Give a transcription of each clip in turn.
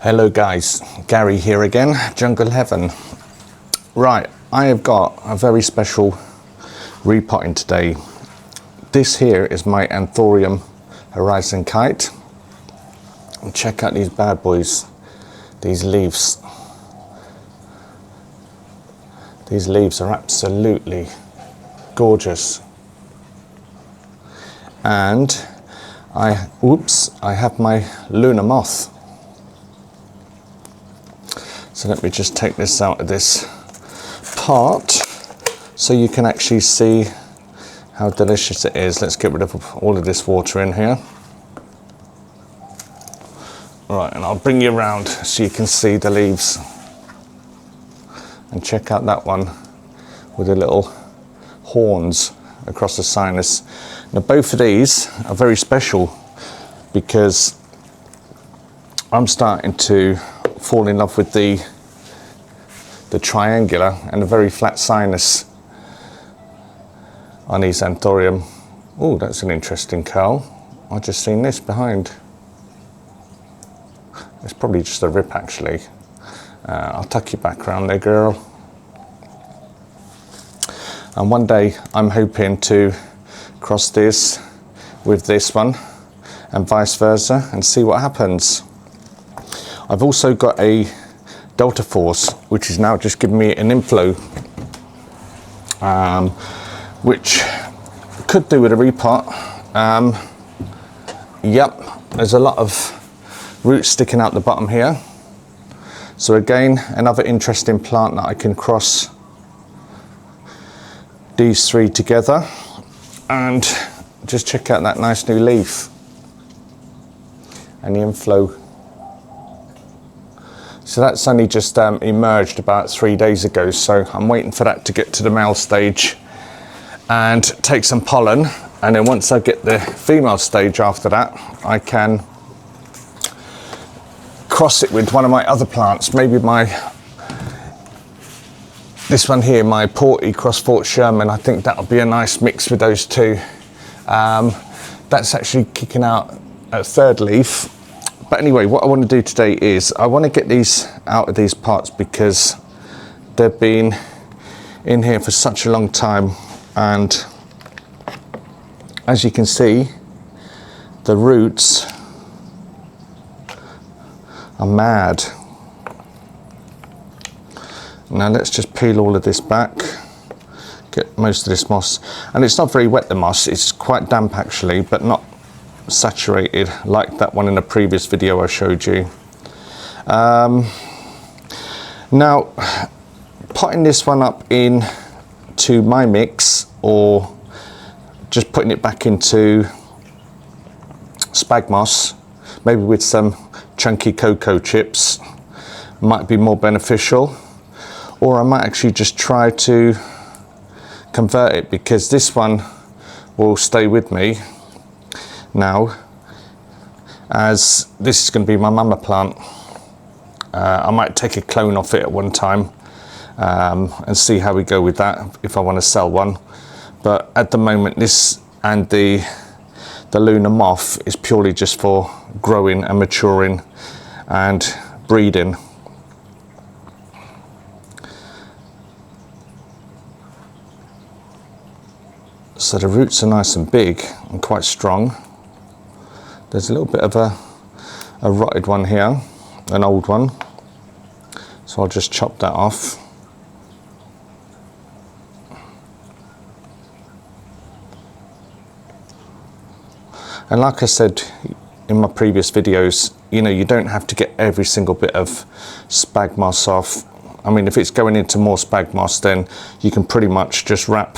Hello guys, Gary here again, Jungle Heaven. Right, I have got a very special repotting today. This here is my Anthurium Horizon Kite. And check out these bad boys, these leaves. These leaves are absolutely gorgeous. And I have my lunar moth. So let me just take this out of this pot so you can actually see how delicious it is. Let's get rid of all of this water in here. Right, and I'll bring you around so you can see the leaves. And check out that one with the little horns across the sinus. Now both of these are very special because I'm starting to fall in love with the triangular and a very flat sinus on these Anthurium. Oh, that's an interesting curl. I've just seen this behind. It's probably just a rip actually. I'll tuck you back around there, girl. And one day I'm hoping to cross this with this one and vice versa and see what happens. I've also got a Delta Force, which is now just giving me an inflow, which could do with a repot. Yep, there's a lot of roots sticking out the bottom here. So again, another interesting plant that I can cross these three together. And just check out that nice new leaf and the inflow. So that's only just emerged about 3 days ago, so I'm waiting for that to get to the male stage and take some pollen, and then once I get the female stage after that, I can cross it with one of my other plants, maybe this one here, my Porty cross Fort Sherman. I think that'll be a nice mix with those two. That's actually kicking out a third leaf. But anyway, what I want to do today is I want to get these out of these pots because they've been in here for such a long time, and as you can see, the roots are mad. Now let's just peel all of this back, get most of this moss, and it's not very wet, the moss, it's quite damp actually, but not saturated like that one in the previous video I showed you. Now potting this one up in to my mix or just putting it back into spag moss, maybe with some chunky cocoa chips, might be more beneficial. Or I might actually just try to convert it, because this one will stay with me now, as this is going to be my mama plant. I might take a clone off it at one time and see how we go with that if I want to sell one. But at the moment, this and the lunar moth is purely just for growing and maturing and breeding. So the roots are nice and big and quite strong. There's a little bit of a rotted one here, an old one. So I'll just chop that off. And like I said in my previous videos, you know, you don't have to get every single bit of spag moss off. I mean, if it's going into more spag moss, then you can pretty much just wrap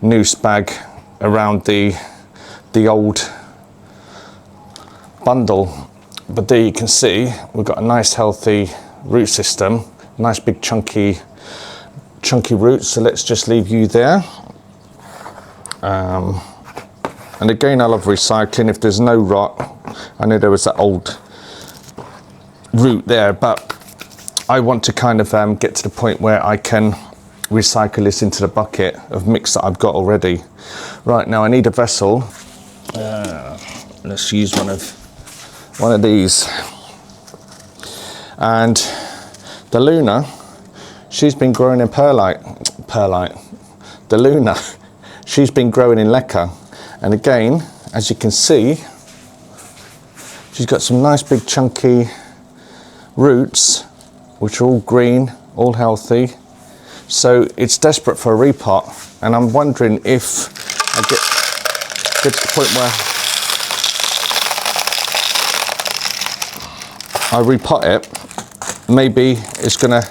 new spag around the old bundle. But there you can see we've got a nice healthy root system, nice big chunky roots. So let's just leave you there. And again, I love recycling if there's no rot. I know there was that old root there, but I want to kind of get to the point where I can recycle this into the bucket of mix that I've got already. Right, now I need a vessel. Let's use one of these. And the Luna, she's been growing in perlite. The Luna, she's been growing in leca. And again, as you can see, she's got some nice big chunky roots, which are all green, all healthy. So it's desperate for a repot. And I'm wondering if I get to the point where I repot it, maybe it's gonna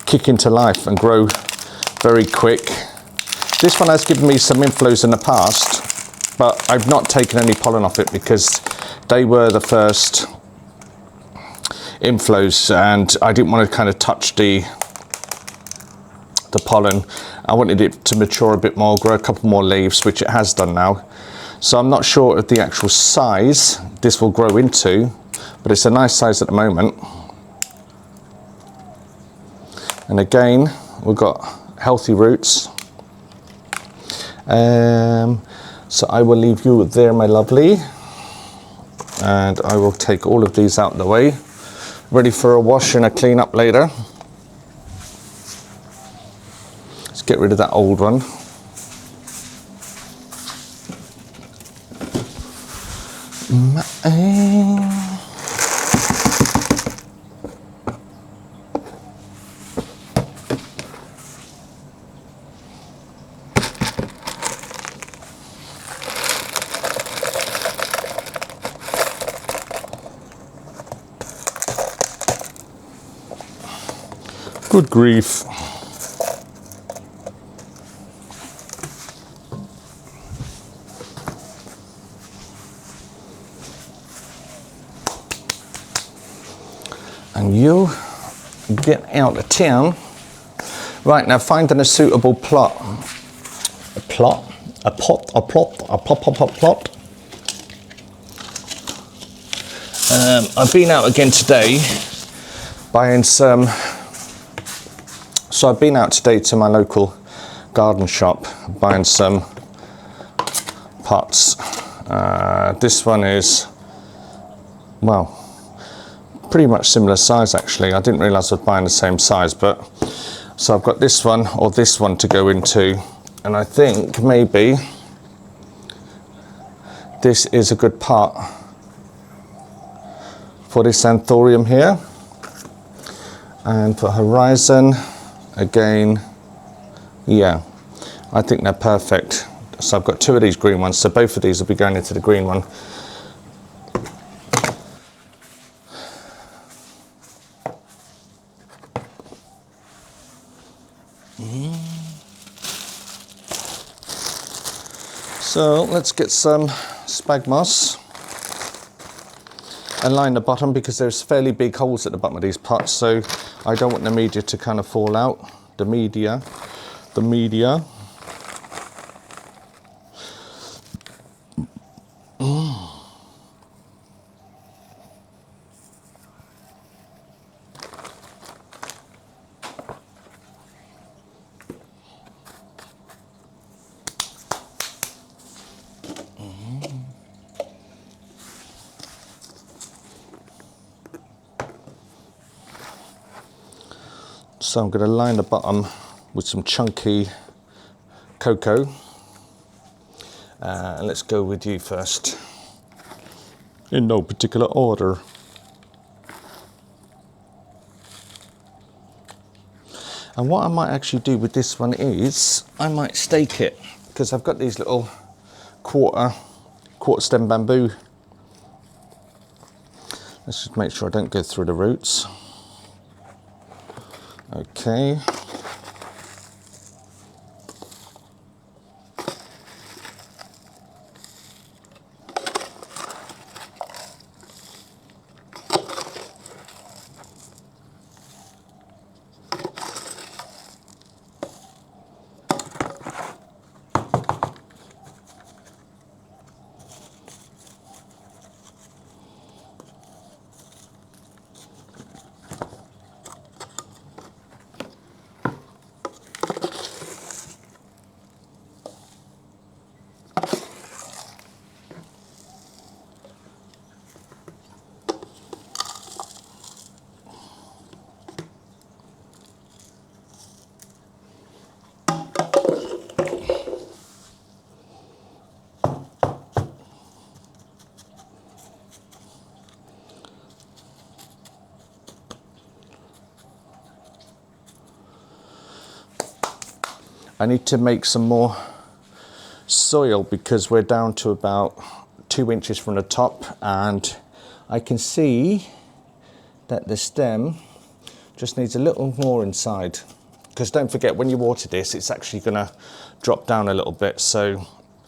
kick into life and grow very quick. This one has given me some inflows in the past, but I've not taken any pollen off it because they were the first inflows and I didn't want to kind of touch the pollen. I wanted it to mature a bit more, grow a couple more leaves, which it has done now. So I'm not sure of the actual size this will grow into, but it's a nice size at the moment. And again, we've got healthy roots. So I will leave you there, my lovely. And I will take all of these out of the way, ready for a wash and a clean up later. Let's get rid of that old one. Good grief. And you get out of town. Right, now finding a suitable plot. A plot? A pot? A plot? A plot? I've been out again today buying some. So I've been out today to my local garden shop buying some pots. This one is, well, pretty much similar size actually. I didn't realise I was buying the same size, but so I've got this one or this one to go into, and I think maybe this is a good pot for this Anthurium here. And for Horizon, again, yeah, I think they're perfect. So I've got two of these green ones, so both of these will be going into the green one. So let's get some spag moss and line the bottom, because there's fairly big holes at the bottom of these pots, so I don't want the media to kind of fall out. The media. So I'm going to line the bottom with some chunky cocoa. And let's go with you first, in no particular order. And what I might actually do with this one is I might stake it, because I've got these little quarter stem bamboo. Let's just make sure I don't go through the roots. Okay. I need to make some more soil because we're down to about 2 inches from the top, and I can see that the stem just needs a little more inside, because don't forget, when you water this, it's actually going to drop down a little bit. So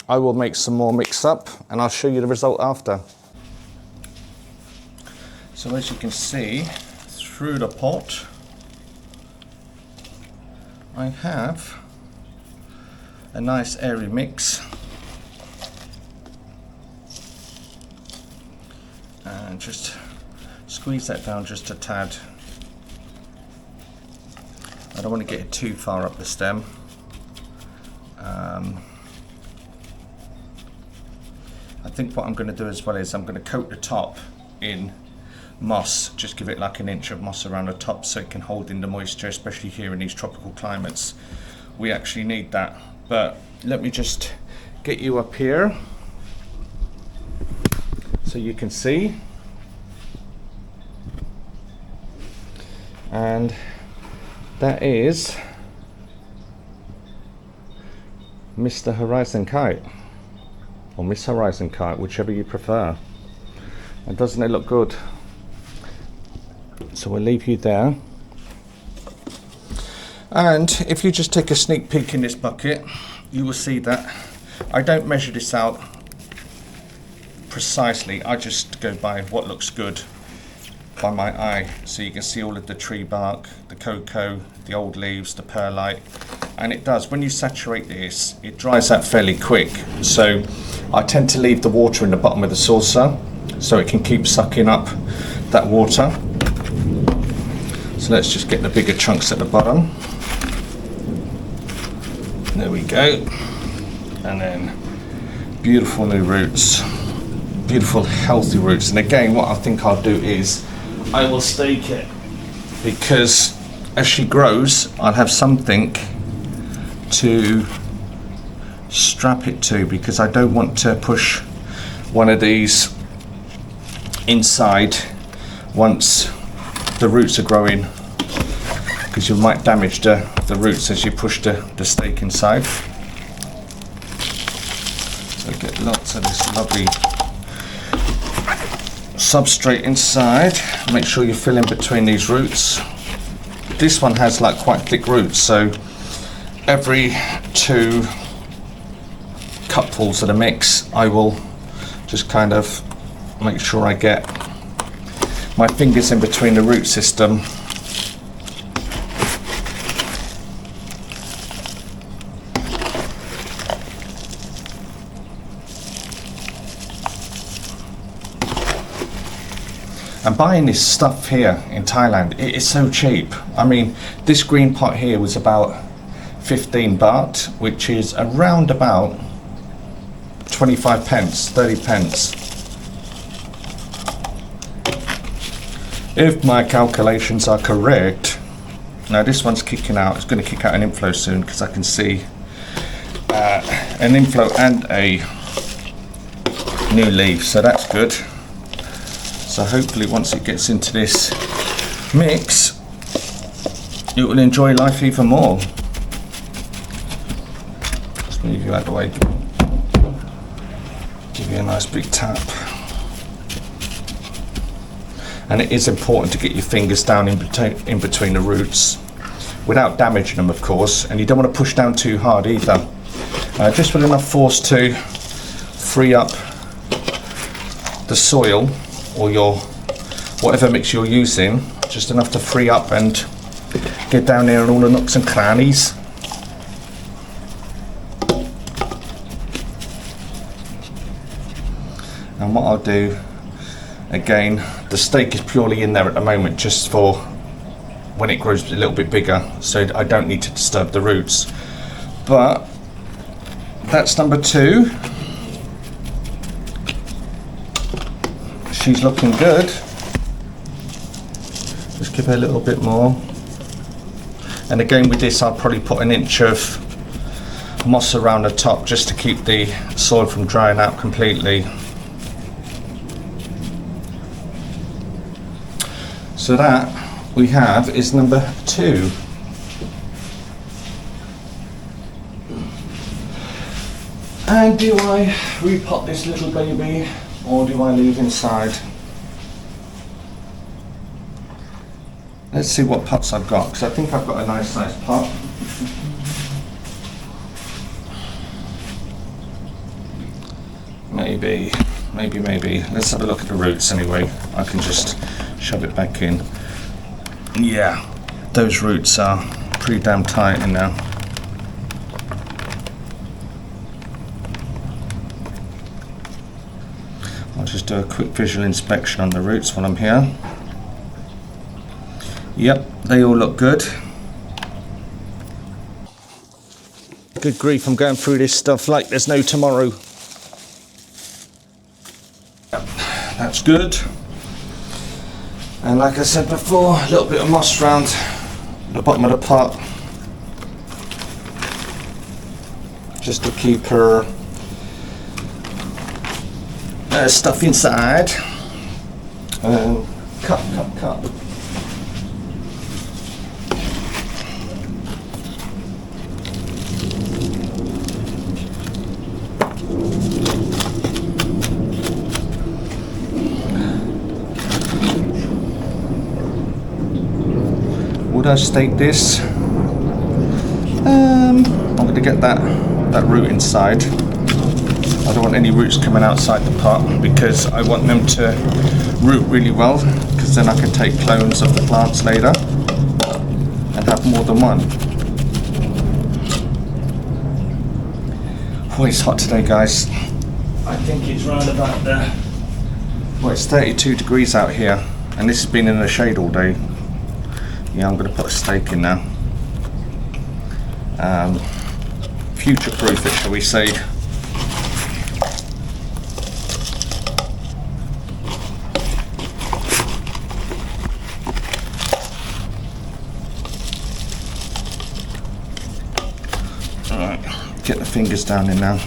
I will make some more mix up and I'll show you the result after. So as you can see through the pot, I have a nice airy mix, and just squeeze that down just a tad. I don't want to get it too far up the stem. I think what I'm going to do as well is I'm going to coat the top in moss, just give it like an inch of moss around the top so it can hold in the moisture, especially here in these tropical climates. We actually need that. But let me just get you up here so you can see. And that is Mr. Horizon Kite, or Miss Horizon Kite, whichever you prefer. And doesn't it look good? So we'll leave you there. And if you just take a sneak peek in this bucket, you will see that I don't measure this out precisely. I just go by what looks good by my eye. So you can see all of the tree bark, the cocoa, the old leaves, the perlite. And it does, when you saturate this, it dries out fairly quick. So I tend to leave the water in the bottom of the saucer so it can keep sucking up that water. So let's just get the bigger chunks at the bottom. There we go. And then beautiful new roots, beautiful healthy roots. And again, what I think I'll do is I will stake it, because as she grows, I'll have something to strap it to, because I don't want to push one of these inside once the roots are growing, because you might damage the roots as you push the stake inside. So get lots of this lovely substrate inside. Make sure you fill in between these roots. This one has like quite thick roots, so every 2 cupfuls of the mix, I will just kind of make sure I get my fingers in between the root system. And buying this stuff here in Thailand, it is so cheap. I mean, this green pot here was about 15 baht, which is around about 25 pence, 30 pence. If my calculations are correct. Now this one's kicking out, it's going to kick out an inflow soon, because I can see an inflow and a new leaf, so that's good. So hopefully once it gets into this mix, it will enjoy life even more. Just move you out of the way. Give you a nice big tap. And it is important to get your fingers down in between the roots, without damaging them, of course, and you don't want to push down too hard either. Just with enough force to free up the soil, or your whatever mix you're using, just enough to free up and get down there in all the nooks and crannies. And what I'll do, again, the stake is purely in there at the moment just for when it grows a little bit bigger, so I don't need to disturb the roots. But that's number 2. She's looking good. Just give her a little bit more. And again with this, I'll probably put an inch of moss around the top just to keep the soil from drying out completely. So that we have is number 2. And do I repot this little baby or do I leave inside? Let's see what pots I've got, because I think I've got a nice sized pot. Maybe. Let's have a look at the roots anyway. I can just shove it back in. Yeah, those roots are pretty damn tight in now. I'll just do a quick visual inspection on the roots while I'm here. Yep, they all look good. Good grief, I'm going through this stuff like there's no tomorrow. Yep, that's good. And like I said before, a little bit of moss around the bottom of the pot. Just to keep her stuff inside. Cup. Would I stake this? I'm going to get that root inside. I don't want any roots coming outside the pot because I want them to root really well, because then I can take clones of the plants later and have more than one. Oh, it's hot today, guys. I think it's round about there. Well, it's 32 degrees out here and this has been in the shade all day. Yeah, I'm going to put a stake in now. Future-proof it, shall we say. Alright, get the fingers down in now.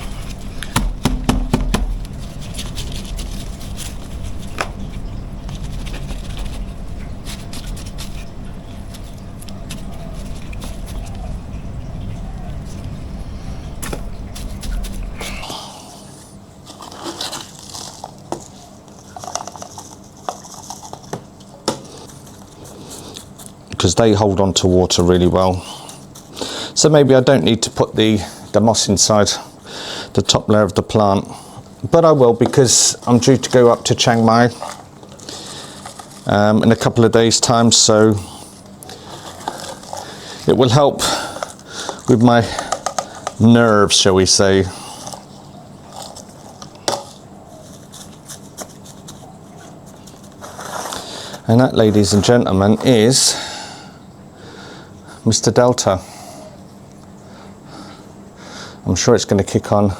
Because they hold on to water really well. So maybe I don't need to put the moss inside the top layer of the plant, but I will, because I'm due to go up to Chiang Mai in a couple of days time, so it will help with my nerves, shall we say. And that, ladies and gentlemen, is Mr. Delta. I'm sure it's going to kick on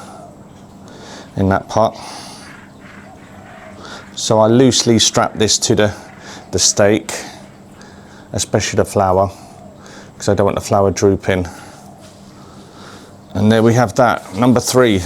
in that pot. So I loosely strap this to the stake, especially the flower, because I don't want the flower drooping. And there we have that, number 3.